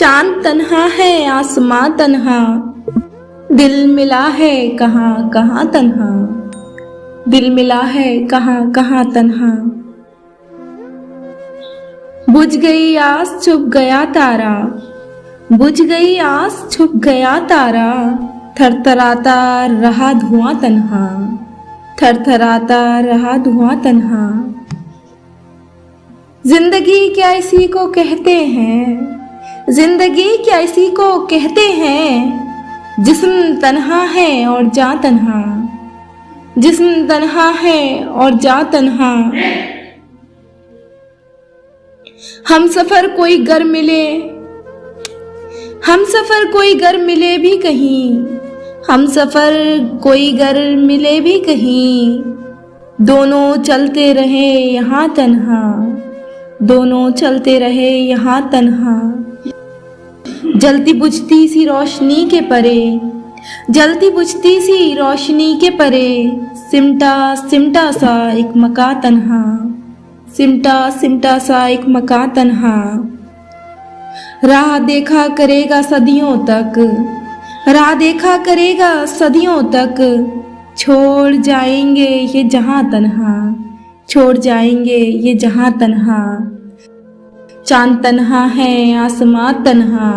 चांद तन्हा है आसमां तन्हा, दिल मिला है कहाँ कहाँ तन्हा, दिल मिला है कहाँ कहाँ तन्हा। बुझ गई आस छुप गया तारा, बुझ गई आस छुप गया तारा, थरथराता रहा धुआं तन्हा, थरथराता रहा धुआं तन्हा। जिंदगी क्या इसी को कहते हैं, जिंदगी क्या इसी को कहते हैं, जिस्म तन्हा है और जा तन्हा, जिस्म तन्हा है और जा तन्हा। हम सफर कोई घर मिले, हम सफर कोई घर मिले भी कहीं, हम सफर कोई घर मिले भी कहीं, दोनों चलते रहे यहाँ तन्हा, दोनों चलते रहे यहाँ तन्हा। जलती बुझती सी रोशनी के परे, जलती बुझती सी रोशनी के परे, सिमटा सिमटा सा एक मकान तन्हा, सिमटा सिमटा सा एक मकान तन्हा। राह देखा करेगा सदियों तक, राह देखा करेगा सदियों तक, छोड़ जाएंगे ये जहां तन्हा, छोड़ जाएंगे ये जहां तन्हा। चांद तन्हा है आसमां तन्हा,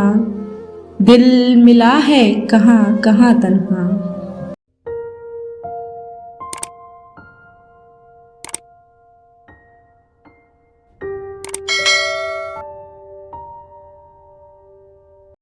दिल मिला है कहाँ कहाँ तन्हा।